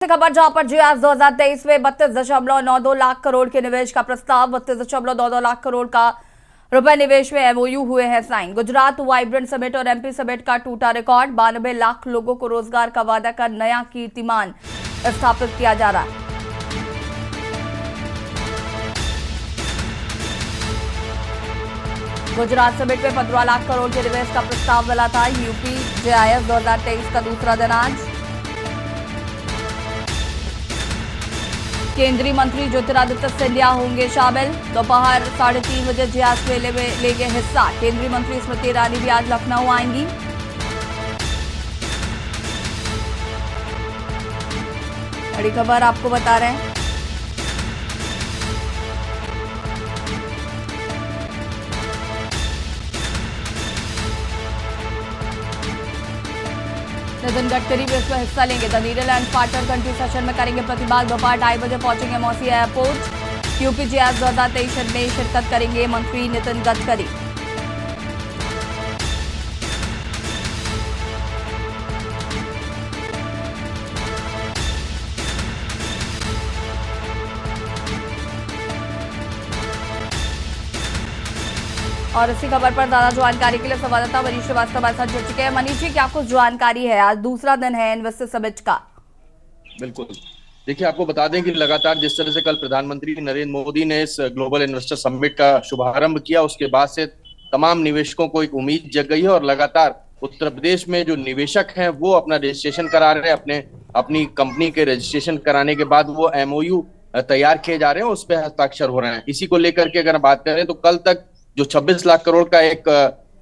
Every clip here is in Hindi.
खबर जहां पर जीएस 2023 में 32.92 लाख करोड़ के निवेश का प्रस्ताव, 32.22 लाख करोड़ का रुपए निवेश में एमओयू हुए हैं साइन। गुजरात वाइब्रेंट समिट और एमपी समिट का टूटा रिकॉर्ड, 92 लाख लोगों को रोजगार का वादा कर नया कीर्तिमान स्थापित किया जा रहा है। गुजरात समिट में 15 लाख करोड़ के निवेश का प्रस्ताव मिला था। यूपी जीआईएस 2023 का दूसरा दिन आज। केंद्रीय मंत्री ज्योतिरादित्य सिंधिया होंगे शामिल। दोपहर 3:30 बजे जीएस मेले में लेंगे हिस्सा। केंद्रीय मंत्री स्मृति ईरानी भी आज लखनऊ आएंगी। बड़ी खबर आपको बता रहे हैं। नितिन गडकरी भी इसमें हिस्सा लेंगे। The Netherland partner country session में करेंगे प्रतिभाग। दोपहर 2:30 बजे पहुंचेंगे मौसी एयरपोर्ट। यूपी जीएस 2023 में शिरकत करेंगे मंत्री नितिन गडकरी। और इसी खबर पर ज्यादा जानकारी के लिए संवाददाता मनीष श्रीवास्तव हमारे साथ जुड़ चुके हैं। मनीष जी, क्या कुछ जानकारी है? आज दूसरा दिन है इन्वेस्टर समिट का। बिल्कुल, देखिए आपको बता दें कि लगातार जिस तरह से कल प्रधानमंत्री नरेंद्र मोदी ने इस ग्लोबल इन्वेस्टर समिट का शुभारंभ किया, उसके बाद से तमाम निवेशकों को एक उम्मीद जग गई है और लगातार उत्तर प्रदेश में जो निवेशक हैं वो अपना रजिस्ट्रेशन करा रहे हैं। अपनी कंपनी के रजिस्ट्रेशन कराने के बाद वो एमओयू तैयार किए जा रहे हैं, उस पर हस्ताक्षर हो रहे हैं। इसी को लेकर के अगर बात करें तो कल तक जो 26 लाख करोड़ का एक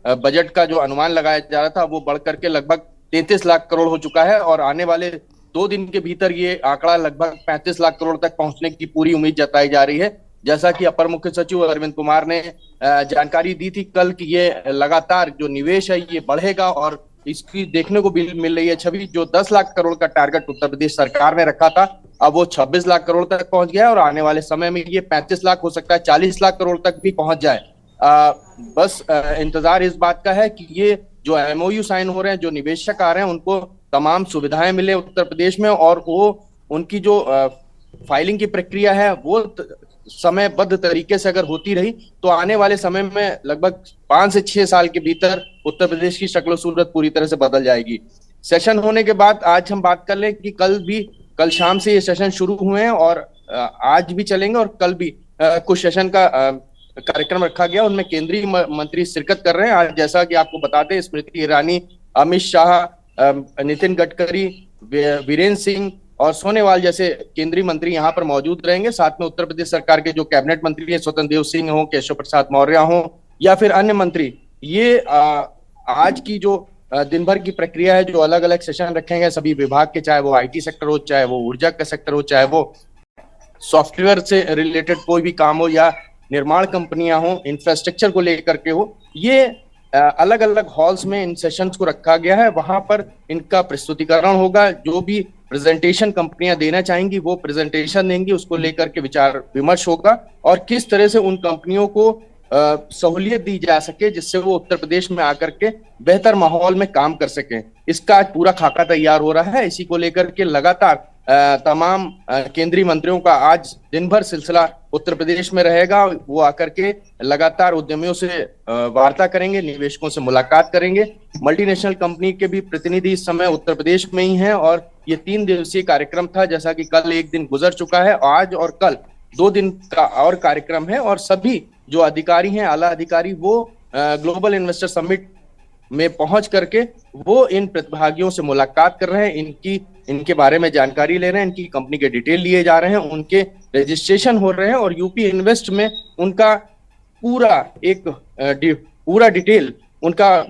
बजट का जो अनुमान लगाया जा रहा था वो बढ़ करके लगभग 33 लाख करोड़ हो चुका है और आने वाले 2 दिन के भीतर ये आंकड़ा लगभग 35 लाख करोड़ तक पहुंचने की पूरी उम्मीद जताई जा रही है। जैसा कि अपर मुख्य सचिव अरविंद कुमार ने जानकारी दी थी कल कि ये लगातार जो निवेश है ये बढ़ेगा और इसकी देखने को मिल रही है छवि। जो 10 लाख करोड़ का टारगेट उत्तर प्रदेश सरकार ने रखा था अब वो 26 लाख करोड़ तक पहुंच गया है और आने वाले समय में ये 35 लाख हो सकता है 40 लाख करोड़ तक भी पहुंच जाए। बस इंतजार इस बात का है कि ये जो एमओयू साइन हो रहे हैं, जो निवेशक आ रहे हैं, उनको तमाम सुविधाएं मिले उत्तर प्रदेश में और वो उनकी जो फाइलिंग की प्रक्रिया है वो समयबद्ध तरीके से अगर होती रही तो आने वाले समय में लगभग 5 से 6 साल के भीतर उत्तर प्रदेश की शक्ल सूरत पूरी तरह से बदल जाएगी। सेशन होने के बाद आज हम बात कर लें कि कल शाम से ये सेशन शुरू हुए हैं और आज भी चलेंगे और कल भी कुछ सेशन का कार्यक्रम रखा गया, उनमें केंद्रीय मंत्री शिरकत कर रहे हैं। आज जैसा कि आपको बताते हैं स्मृति ईरानी, अमित शाह, नितिन गडकरी, वीरेंद्र सिंह और सोनेवाल जैसे केंद्रीय मंत्री यहाँ पर मौजूद रहेंगे। साथ में उत्तर प्रदेश सरकार के जो कैबिनेट मंत्री हैं, स्वतंत्र देव सिंह हो, केशव प्रसाद मौर्य हो या फिर अन्य मंत्री, ये आज की जो दिन भर की प्रक्रिया है, जो अलग अलग सेशन रखेंगे सभी विभाग के, चाहे वो आईटी सेक्टर हो, चाहे वो ऊर्जा का सेक्टर हो, चाहे वो सॉफ्टवेयर से रिलेटेड कोई भी काम हो या निर्माण कंपनियां हो, इंफ्रास्ट्रक्चर को लेकर के हो, ये अलग अलग हॉल्स में इन सेशंस को रखा गया है। वहां पर इनका प्रस्तुतिकरण होगा। जो भी प्रेजेंटेशन कंपनियां देना चाहेंगी वो प्रेजेंटेशन देंगी, उसको लेकर के विचार विमर्श होगा और किस तरह से उन कंपनियों को सहूलियत दी जा सके जिससे वो उत्तर प्रदेश में आकर के बेहतर माहौल में काम कर सके। इसका आज पूरा खाका तैयार हो रहा है। इसी को लेकर के लगातार तमाम केंद्रीय मंत्रियों का आज दिन भर सिलसिला उत्तर प्रदेश में रहेगा। वो आकर के लगातार उद्यमियों से वार्ता करेंगे, निवेशकों से मुलाकात करेंगे। मल्टीनेशनल कंपनी के भी प्रतिनिधि इस समय उत्तर प्रदेश में ही हैं और ये 3 दिवसीय कार्यक्रम था। जैसा कि कल एक दिन गुजर चुका है, आज और कल 2 दिन का और कार्यक्रम है और सभी जो अधिकारी हैं, आला अधिकारी, वो ग्लोबल इन्वेस्टर समिट में पहुंच करके वो इन प्रतिभागियों से मुलाकात कर रहे हैं, इनके बारे में जानकारी ले रहे हैं, इनकी कंपनी के डिटेल लिए जा रहे हैं, उनके रजिस्ट्रेशन हो रहे हैं और यूपी इन्वेस्ट में उनका पूरा डिटेल उनका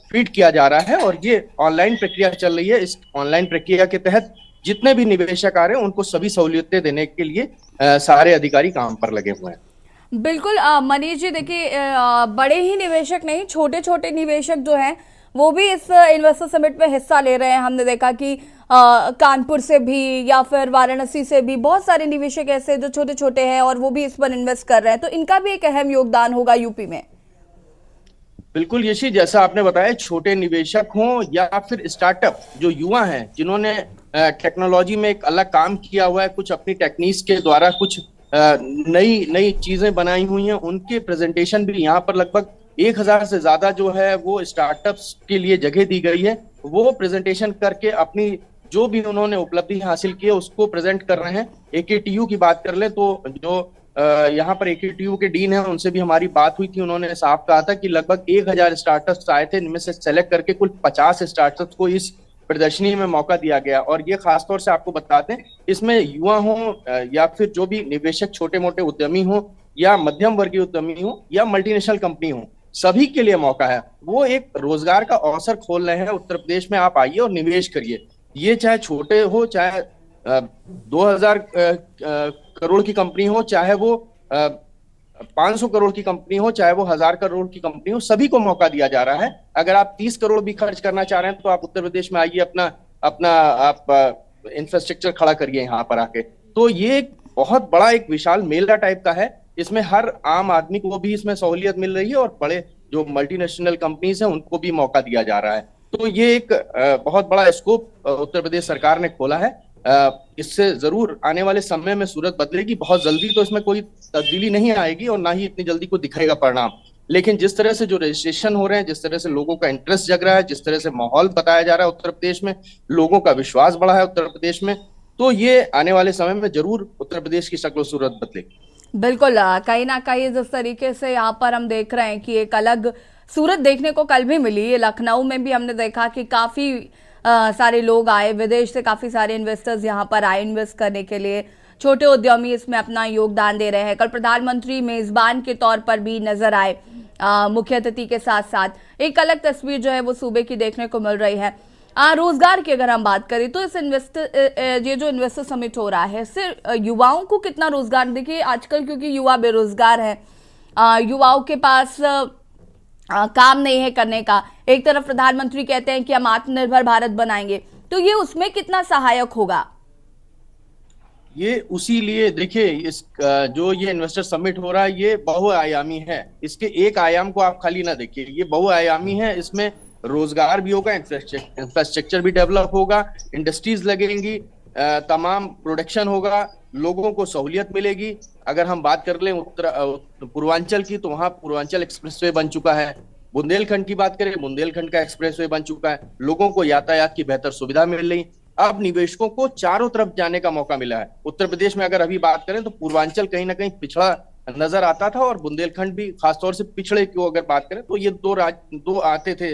फीड किया जा रहा है और ये ऑनलाइन प्रक्रिया चल रही है। इस ऑनलाइन प्रक्रिया के तहत जितने भी निवेशक आ रहे हैं उनको सभी सहूलियतें देने के लिए सारे अधिकारी काम पर लगे हुए हैं। बिल्कुल मनीष जी, देखिए बड़े ही निवेशक नहीं, छोटे छोटे निवेशक जो हैं वो भी इस इन्वेस्टर समिट में हिस्सा ले रहे हैं। हमने देखा कि कानपुर से भी या फिर वाराणसी से भी बहुत सारे निवेशक ऐसे जो छोटे छोटे हैं और वो भी इस पर इन्वेस्ट कर रहे हैं, तो इनका भी एक अहम योगदान होगा यूपी में। बिल्कुल यशी, जैसा आपने बताया, छोटे निवेशक हों या फिर स्टार्टअप, जो युवा हैं जिन्होंने टेक्नोलॉजी में एक अलग काम किया हुआ है, कुछ अपनी टेक्निक्स के द्वारा कुछ नई नई चीजें बनाई हुई हैं, उनके प्रेजेंटेशन भी यहाँ पर लगभग 1,000 से ज्यादा जो है वो स्टार्टअप्स के लिए जगह दी गई है। वो प्रेजेंटेशन करके अपनी जो भी उन्होंने उपलब्धि हासिल की है उसको प्रेजेंट कर रहे हैं। एकेटीयू की बात कर ले तो जो यहाँ पर एकेटीयू के डीन है उनसे भी हमारी बात हुई थी, उन्होंने साफ कहा था कि लगभग 1,000 स्टार्टअप्स आए थे, इनमें से सेलेक्ट करके कुल 50 स्टार्टअप्स को इस प्रदर्शनी में मौका दिया गया। और ये खासतौर से आपको बताते हैं, इसमें युवा हों या फिर जो भी निवेशक छोटे मोटे उद्यमी हों या मध्यम वर्गीय उद्यमी हों या मल्टीनेशनल कंपनी हो, सभी के लिए मौका है। वो एक रोजगार का अवसर खोल रहे हैं उत्तर प्रदेश में, आप आइए और निवेश करिए। ये चाहे छोटे हो, चाहे 2,000 करोड़ की कंपनी हो, चाहे वो 500 करोड़ की कंपनी हो, चाहे वो 1,000 करोड़ की कंपनी हो, सभी को मौका दिया जा रहा है। अगर आप 30 करोड़ भी खर्च करना चाह रहे हैं तो आप उत्तर प्रदेश में आइए, अपना अपना आप इंफ्रास्ट्रक्चर खड़ा करिए यहाँ पर आके। तो ये एक बहुत बड़ा एक विशाल मेला टाइप का है, इसमें हर आम आदमी को भी इसमें सहूलियत मिल रही है और बड़े जो मल्टीनेशनल कंपनीज हैं उनको भी मौका दिया जा रहा है। तो ये एक बहुत बड़ा स्कोप उत्तर प्रदेश सरकार ने खोला है। इससे जरूर आने वाले समय में सूरत बदलेगी। बहुत जल्दी तो इसमें कोई तब्दीली नहीं आएगी और ना ही इतनी जल्दी को दिखेगा परिणाम, लेकिन जिस तरह से जो रजिस्ट्रेशन हो रहे हैं, जिस तरह से लोगों का इंटरेस्ट जग रहा है, जिस तरह से माहौल बताया जा रहा है उत्तर प्रदेश में, लोगों का विश्वास बढ़ा है उत्तर प्रदेश में, तो ये आने वाले समय में जरूर उत्तर प्रदेश की शक्ल सूरत बदलेगी। बिल्कुल, कहीं ना कहीं जिस तरीके से यहाँ पर हम देख रहे हैं कि एक अलग सूरत देखने को कल भी मिली। लखनऊ में भी हमने देखा कि काफी सारे लोग आए, विदेश से काफी सारे इन्वेस्टर्स यहाँ पर आए इन्वेस्ट करने के लिए। छोटे उद्यमी इसमें अपना योगदान दे रहे हैं। कल प्रधानमंत्री मेजबान के तौर पर भी नजर आए, मुख्य अतिथि के साथ साथ। एक अलग तस्वीर जो है वो सूबे की देखने को मिल रही है। रोजगार की अगर हम बात करें तो इस ये जो इन्वेस्टर समिट हो रहा है, सिर्फ युवाओं को कितना रोजगार, देखिए आजकल क्योंकि युवा बेरोजगार है, युवाओं के पास काम नहीं है करने का। एक तरफ प्रधानमंत्री कहते हैं कि हम आत्मनिर्भर भारत बनाएंगे, तो ये उसमें कितना सहायक होगा? ये उसी लिए देखिए, इस जो ये इन्वेस्टर समिट हो रहा है ये बहुआयामी है। इसके एक आयाम को आप खाली ना देखिए, ये बहुआयामी है। इसमें रोजगार भी होगा, इंफ्रास्ट्रक्चर भी डेवलप होगा, इंडस्ट्रीज लगेंगी, तमाम प्रोडक्शन होगा, लोगों को सहूलियत मिलेगी। अगर हम बात कर लें पूर्वांचल की, तो वहां पूर्वांचल एक्सप्रेसवे बन चुका है। बुंदेलखंड की बात करें, बुंदेलखंड का एक्सप्रेसवे बन चुका है। लोगों को यातायात की बेहतर सुविधा मिल रही। अब निवेशकों को चारों तरफ जाने का मौका मिला है। उत्तर प्रदेश में अगर अभी बात करें तो पूर्वांचल कहीं ना कहीं पिछड़ा नजर आता था और बुंदेलखंड भी खासतौर से पिछड़े की अगर बात करें तो ये दो आते थे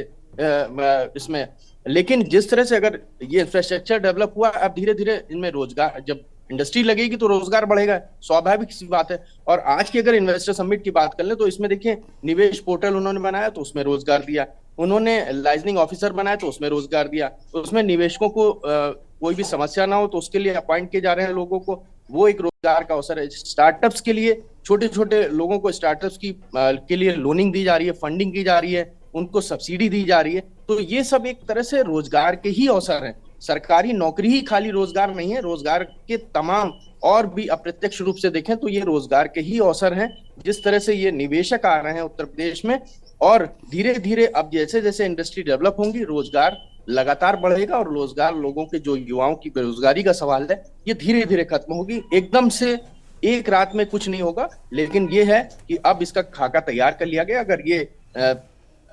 इसमें। लेकिन जिस तरह से अगर ये इंफ्रास्ट्रक्चर डेवलप हुआ, अब धीरे धीरे इनमें रोजगार, जब इंडस्ट्री लगेगी तो रोजगार बढ़ेगा, स्वाभाविक सी बात है। और आज की अगर इन्वेस्टर समिट की बात कर ले तो इसमें देखिए, निवेश पोर्टल उन्होंने बनाया तो उसमें रोजगार दिया, उन्होंने लाइजनिंग ऑफिसर बनाया तो उसमें रोजगार दिया, उसमें निवेशकों को कोई भी समस्या ना हो तो उसके लिए अपॉइंट किए जा रहे हैं लोगों को, वो एक रोजगार का अवसर है। स्टार्टअप्स के लिए, छोटे छोटे लोगों को स्टार्टअप्स की के लिए लोनिंग दी जा रही है, फंडिंग की जा रही है, उनको सब्सिडी दी जा रही है। तो ये सब एक तरह से रोजगार के ही अवसर हैं। सरकारी नौकरी ही खाली रोजगार नहीं है, रोजगार के तमाम और भी अप्रत्यक्ष रूप से देखें तो ये रोजगार के ही अवसर हैं। जिस तरह से ये निवेशक आ रहे हैं उत्तर प्रदेश में, और धीरे धीरे अब जैसे जैसे इंडस्ट्री डेवलप होंगी, रोजगार लगातार बढ़ेगा और रोजगार, लोगों के जो युवाओं की बेरोजगारी का सवाल है, ये धीरे धीरे खत्म होगी। एकदम से एक रात में कुछ नहीं होगा, लेकिन ये है कि अब इसका खाका तैयार कर लिया गया। अगर ये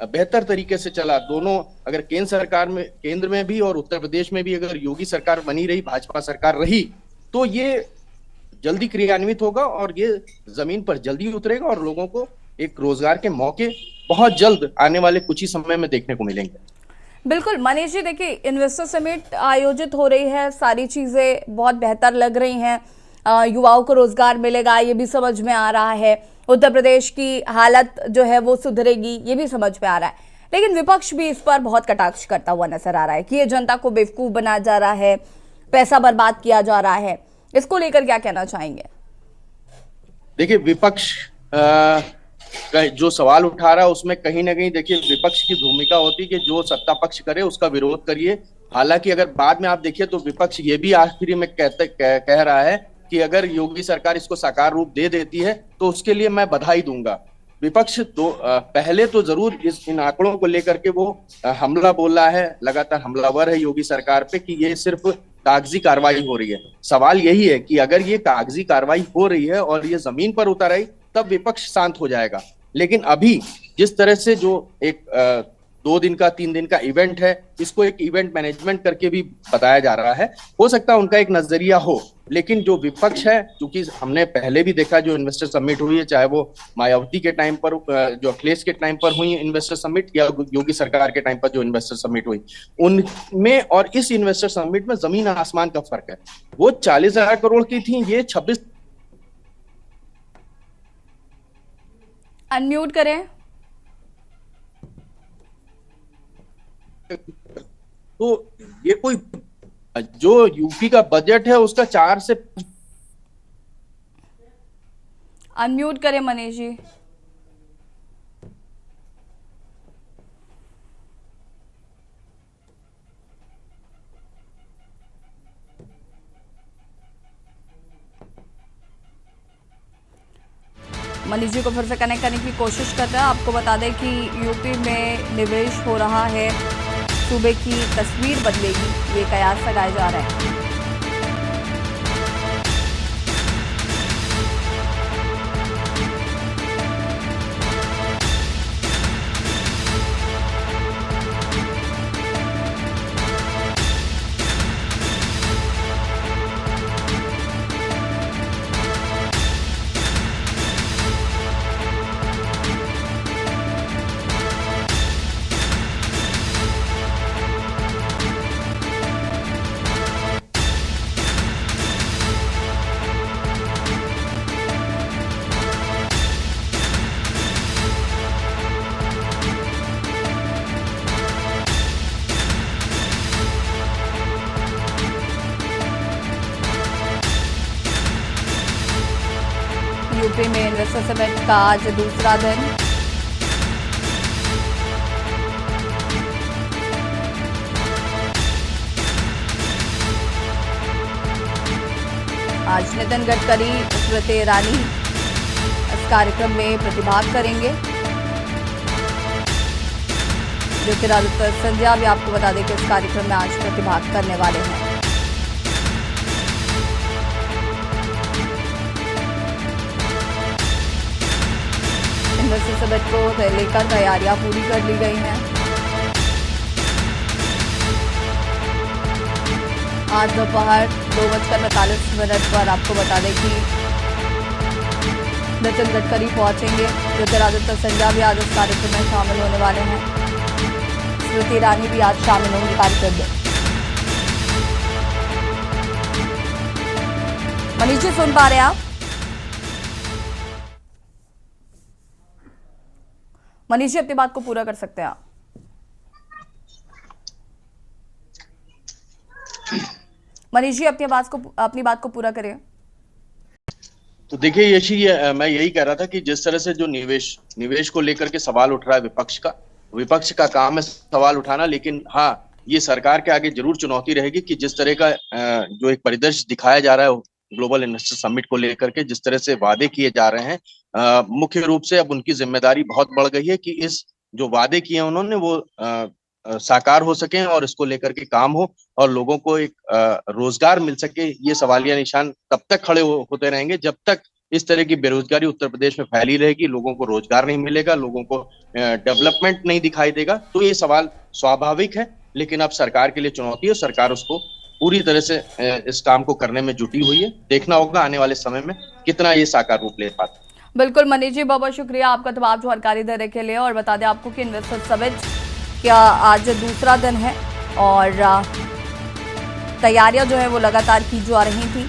बेहतर तरीके से चला, दोनों, अगर केंद्र में भी और उत्तर प्रदेश में भी अगर योगी सरकार बनी रही, भाजपा सरकार रही, तो ये जल्दी क्रियान्वित होगा और ये जमीन पर जल्दी उतरेगा और लोगों को एक रोजगार के मौके बहुत जल्द आने वाले कुछ ही समय में देखने को मिलेंगे। बिल्कुल मनीष जी, देखिए इन्वेस्टर समिट आयोजित हो रही है, सारी चीजें बहुत बेहतर लग रही हैं, युवाओं को रोजगार मिलेगा ये भी समझ में आ रहा है, उत्तर प्रदेश की हालत जो है वो सुधरेगी ये भी समझ में आ रहा है। लेकिन विपक्ष भी इस पर बहुत कटाक्ष करता हुआ नजर आ रहा है कि ये जनता को बेवकूफ बनाया जा रहा है, पैसा बर्बाद किया जा रहा है। इसको लेकर क्या कहना चाहेंगे? देखिए, विपक्ष जो सवाल उठा रहा है उसमें कहीं ना कहीं देखिए विपक्ष की भूमिका होती है कि जो सत्ता पक्ष करे उसका विरोध करिए। हालांकि अगर बाद में आप देखिए तो विपक्ष ये भी आखिरी में कह रहा है कि अगर योगी सरकार इसको साकार रूप दे देती है तो उसके लिए मैं बधाई दूंगा। विपक्ष तो पहले तो जरूर इन आंकड़ों को लेकर के वो हमला बोल रहा है, लगातार हमलावर है योगी सरकार पे कि ये सिर्फ कागजी कार्रवाई हो रही है। सवाल यही है कि अगर ये कागजी कार्रवाई हो रही है और ये जमीन पर उतर आई तब विपक्ष शांत हो जाएगा। लेकिन अभी जिस तरह से जो एक 2 दिन का 3 दिन का इवेंट है, इसको एक इवेंट मैनेजमेंट करके भी बताया जा रहा है। हो सकता है उनका एक नजरिया हो, लेकिन जो विपक्ष है, क्योंकि हमने पहले भी देखा जो इन्वेस्टर समिट हुई है, चाहे वो मायावती के टाइम पर, जो अखिलेश के टाइम पर हुई इन्वेस्टर समिट, या योगी सरकार के टाइम पर जो इन्वेस्टर समिट हुई, उनमें और इस इन्वेस्टर समिट में जमीन आसमान का फर्क है। वो 40,000 करोड़ की थी, ये 26। अनम्यूट करें। तो ये कोई जो यूपी का बजट है उसका 4 से। अनम्यूट करें मनीष जी। मनीष जी को फिर से कनेक्ट करने की कोशिश करते हैं। आपको बता दें कि यूपी में निवेश हो रहा है, सूबे की तस्वीर बदलेगी, ये कयास लगाए जा रहे हैं। यूपी में इन्वेस्टर समिट का आज दूसरा दिन। आज नितिन गडकरी, स्मृति ईरानी इस कार्यक्रम में प्रतिभाग करेंगे। ज्योतिरादित्य सिंधिया भी आपको बता दें कि इस कार्यक्रम में आज प्रतिभाग करने वाले हैं। इन्वेस्टर समिट को लेकर तैयारियां पूरी कर ली गई हैं। आज दोपहर 2:45 पर आपको बता दें कि नितिन गडकरी पहुंचेंगे। ज्योतिरादित्य सिंधिया भी आज इस कार्यक्रम में शामिल होने वाले हैं। स्मृति ईरानी भी आज शामिल होंगी कार्यक्रम में। मनीष जी सुन पा रहे हैं आप? मनीष जी अपनी बात को पूरा कर सकते हैं आप। मनीष जी अपनी बात को पूरा करें। तो देखिए यशी, मैं यही कह रहा था कि जिस तरह से जो निवेश को लेकर के सवाल उठ रहा है विपक्ष का काम है सवाल उठाना, लेकिन हाँ, ये सरकार के आगे जरूर चुनौती रहेगी कि जिस तरह का जो एक परिदृश्य दिखाया जा रहा है ग्लोबल इन्वेस्टर समिट को लेकर के, जिस तरह से वादे किए जा रहे हैं, मुख्य रूप से अब उनकी जिम्मेदारी बहुत बढ़ गई है कि इस जो वादे किए उन्होंने वो साकार हो सके और इसको लेकर के काम हो और लोगों को एक रोजगार मिल सके। ये सवालिया निशान तब तक खड़े होते रहेंगे जब तक इस तरह की बेरोजगारी उत्तर प्रदेश में फैली रहेगी, लोगों को रोजगार नहीं मिलेगा, लोगों को डेवलपमेंट नहीं दिखाई देगा। तो ये सवाल स्वाभाविक है, लेकिन अब सरकार के लिए चुनौती है। सरकार उसको पूरी तरह से इस काम को करने में जुटी हुई है। देखना होगा आने वाले समय में कितना ये साकार रूप ले पाता है। बिल्कुल मनीष जी, बहुत बहुत शुक्रिया आपका तमाम जानकारी देने के लिए। और बता दें आपको कि इन्वेस्टर समिट का आज दूसरा दिन है और तैयारियां जो है वो लगातार की जा रही थी।